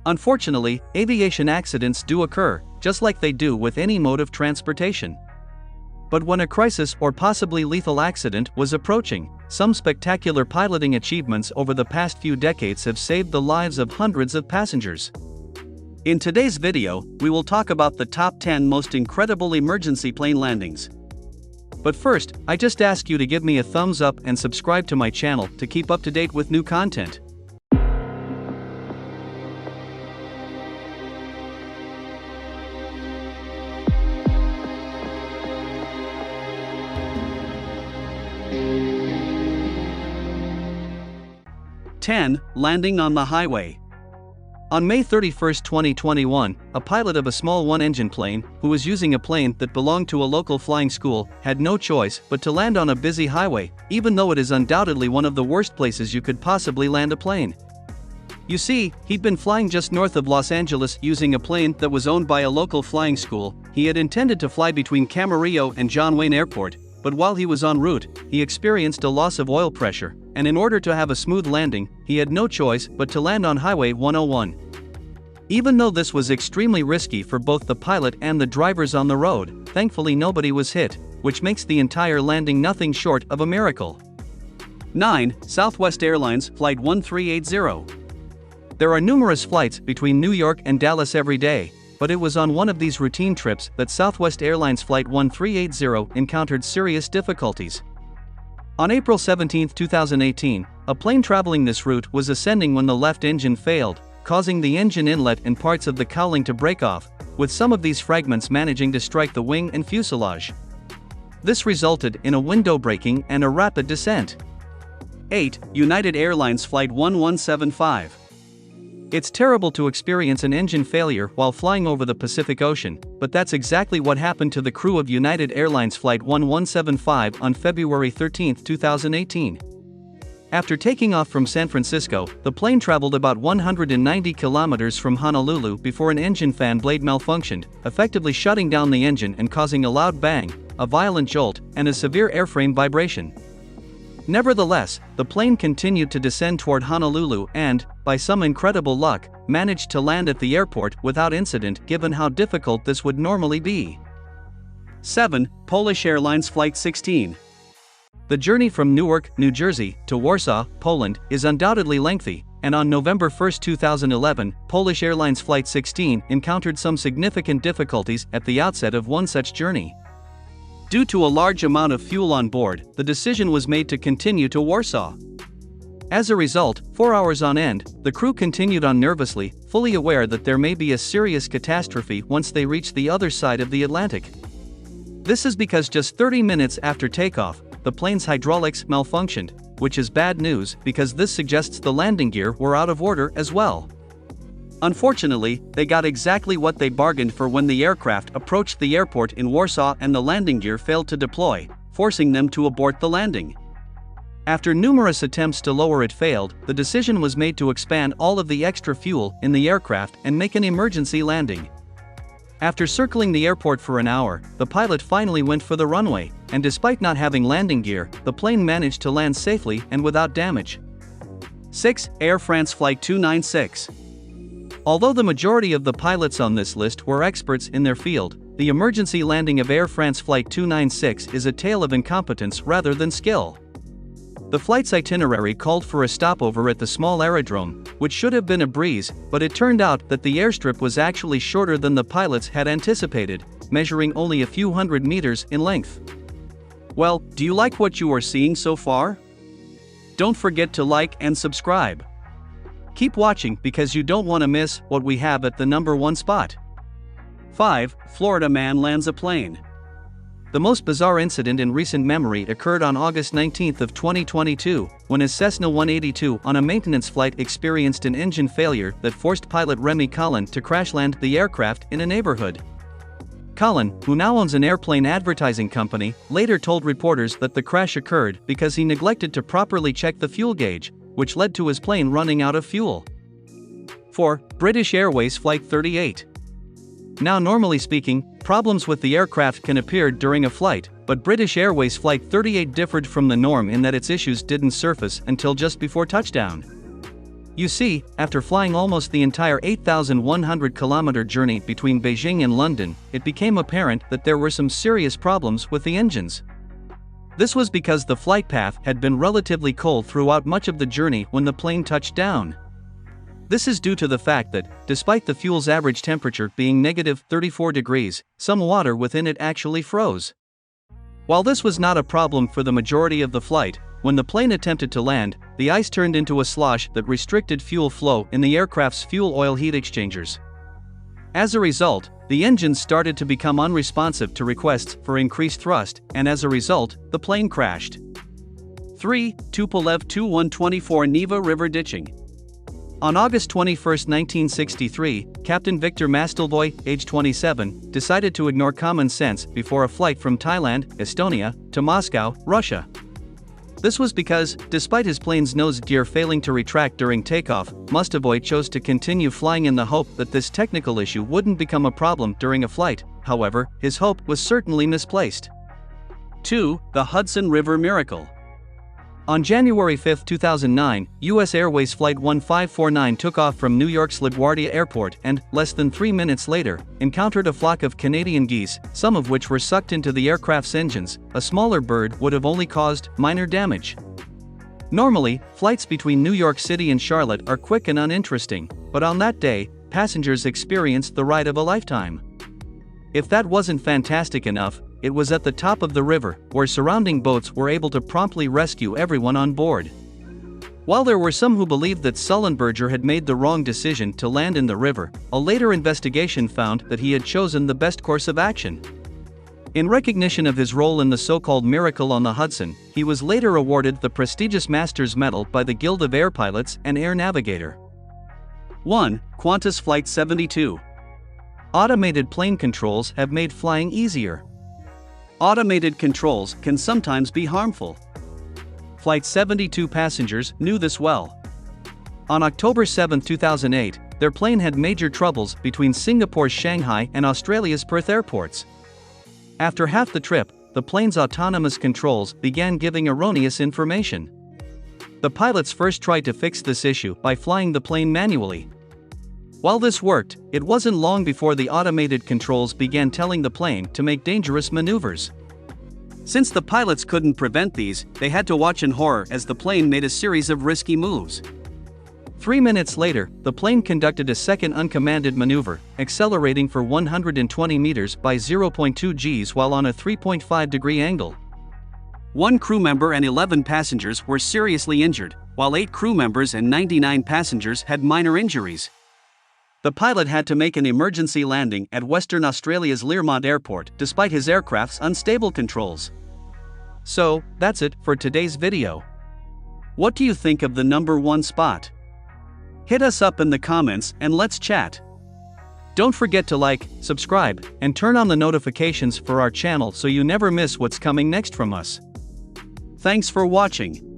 Unfortunately, aviation accidents do occur, just like they do with any mode of transportation. But when a crisis or possibly lethal accident was approaching, some spectacular piloting achievements over the past few decades have saved the lives of hundreds of passengers. In today's video, we will talk about the top 10 most incredible emergency plane landings. But first, I just ask you to give me a thumbs up and subscribe to my channel to keep up to date with new content. Landing on the highway. On May 31, 2021, a pilot of a small one-engine plane, who was using a plane that belonged to a local flying school, had no choice but to land on a busy highway, even though it is undoubtedly one of the worst places you could possibly land a plane. You see, he'd been flying just north of Los Angeles using a plane that was owned by a local flying school. He had intended to fly between Camarillo and John Wayne Airport, but while he was en route, he experienced a loss of oil pressure, and in order to have a smooth landing, he had no choice but to land on Highway 101. Even though this was extremely risky for both the pilot and the drivers on the road, thankfully nobody was hit, which makes the entire landing nothing short of a miracle. 9. Southwest Airlines Flight 1380. There are numerous flights between New York and Dallas every day, but it was on one of these routine trips that Southwest Airlines Flight 1380 encountered serious difficulties. On April 17, 2018, a plane traveling this route was ascending when the left engine failed, causing the engine inlet and parts of the cowling to break off, with some of these fragments managing to strike the wing and fuselage. This resulted in a window breaking and a rapid descent. 8. United Airlines Flight 1175. It's terrible to experience an engine failure while flying over the Pacific Ocean, but that's exactly what happened to the crew of United Airlines Flight 1175 on February 13, 2018. After taking off from San Francisco, the plane traveled about 190 kilometers from Honolulu before an engine fan blade malfunctioned, effectively shutting down the engine and causing a loud bang, a violent jolt, and a severe airframe vibration. Nevertheless, the plane continued to descend toward Honolulu and, by some incredible luck, managed to land at the airport without incident given how difficult this would normally be. 7. Polish Airlines Flight 16. The journey from Newark, New Jersey, to Warsaw, Poland, is undoubtedly lengthy, and on November 1, 2011, Polish Airlines Flight 16 encountered some significant difficulties at the outset of one such journey. Due to a large amount of fuel on board, the decision was made to continue to Warsaw. As a result, 4 hours on end, the crew continued on nervously, fully aware that there may be a serious catastrophe once they reach the other side of the Atlantic. This is because just 30 minutes after takeoff, the plane's hydraulics malfunctioned, which is bad news because this suggests the landing gear were out of order as well. Unfortunately, they got exactly what they bargained for when the aircraft approached the airport in Warsaw and the landing gear failed to deploy, forcing them to abort the landing. After numerous attempts to lower it failed, the decision was made to expand all of the extra fuel in the aircraft and make an emergency landing. After circling the airport for an hour, the pilot finally went for the runway, and despite not having landing gear, the plane managed to land safely and without damage. 6. Air France Flight 296. Although the majority of the pilots on this list were experts in their field, the emergency landing of Air France Flight 296 is a tale of incompetence rather than skill. The flight's itinerary called for a stopover at the small aerodrome, which should have been a breeze, but it turned out that the airstrip was actually shorter than the pilots had anticipated, measuring only a few hundred meters in length. Well, do you like what you are seeing so far? Don't forget to like and subscribe. Keep watching because you don't want to miss what we have at the number 1 spot. 5. Florida man lands a plane. The most bizarre incident in recent memory occurred on August 19, 2022, when a Cessna 182 on a maintenance flight experienced an engine failure that forced pilot Remy Collin to crash land the aircraft in a neighborhood. Collin, who now owns an airplane advertising company, later told reporters that the crash occurred because he neglected to properly check the fuel gauge, which led to his plane running out of fuel. 4. British Airways Flight 38. Now, normally speaking, problems with the aircraft can appear during a flight, but British Airways Flight 38 differed from the norm in that its issues didn't surface until just before touchdown. You see, after flying almost the entire 8,100-kilometer journey between Beijing and London, it became apparent that there were some serious problems with the engines. This was because the flight path had been relatively cold throughout much of the journey when the plane touched down. This is due to the fact that, despite the fuel's average temperature being -34 degrees, some water within it actually froze. While this was not a problem for the majority of the flight, when the plane attempted to land, the ice turned into a slosh that restricted fuel flow in the aircraft's fuel oil heat exchangers. As a result, the engines started to become unresponsive to requests for increased thrust, and as a result, the plane crashed. 3. Tupolev Tu-124 Neva River ditching. On August 21, 1963, Captain Viktor Mastelvoy, age 27, decided to ignore common sense before a flight from Thailand, Estonia, to Moscow, Russia. This was because, despite his plane's nose gear failing to retract during takeoff, Mastelvoy chose to continue flying in the hope that this technical issue wouldn't become a problem during a flight. However, his hope was certainly misplaced. 2. The Hudson River Miracle. On January 5, 2009, U.S. Airways Flight 1549 took off from New York's LaGuardia Airport and, less than 3 minutes later, encountered a flock of Canadian geese, some of which were sucked into the aircraft's engines. A smaller bird would have only caused minor damage. Normally, flights between New York City and Charlotte are quick and uninteresting, but on that day, passengers experienced the ride of a lifetime. If that wasn't fantastic enough, it was at the top of the river, where surrounding boats were able to promptly rescue everyone on board. While there were some who believed that Sullenberger had made the wrong decision to land in the river, a later investigation found that he had chosen the best course of action. In recognition of his role in the so-called miracle on the Hudson, he was later awarded the prestigious Master's Medal by the Guild of Air Pilots and Air Navigator. 1. Qantas Flight 72. Automated plane controls have made flying easier. Automated controls can sometimes be harmful. Flight 72 passengers knew this well. On October 7, 2008, their plane had major troubles between Singapore's Shanghai and Australia's Perth airports. After half the trip, the plane's autonomous controls began giving erroneous information. The pilots first tried to fix this issue by flying the plane manually. While this worked, it wasn't long before the automated controls began telling the plane to make dangerous maneuvers. Since the pilots couldn't prevent these, they had to watch in horror as the plane made a series of risky moves. 3 minutes later, the plane conducted a second uncommanded maneuver, accelerating for 120 meters by 0.2 Gs while on a 3.5-degree angle. 1 crew member and 11 passengers were seriously injured, while 8 crew members and 99 passengers had minor injuries. The pilot had to make an emergency landing at Western Australia's Learmont Airport despite his aircraft's unstable controls. So, that's it for today's video. What do you think of the number 1 spot? Hit us up in the comments and let's chat. Don't forget to like, subscribe, and turn on the notifications for our channel so you never miss what's coming next from us. Thanks for watching.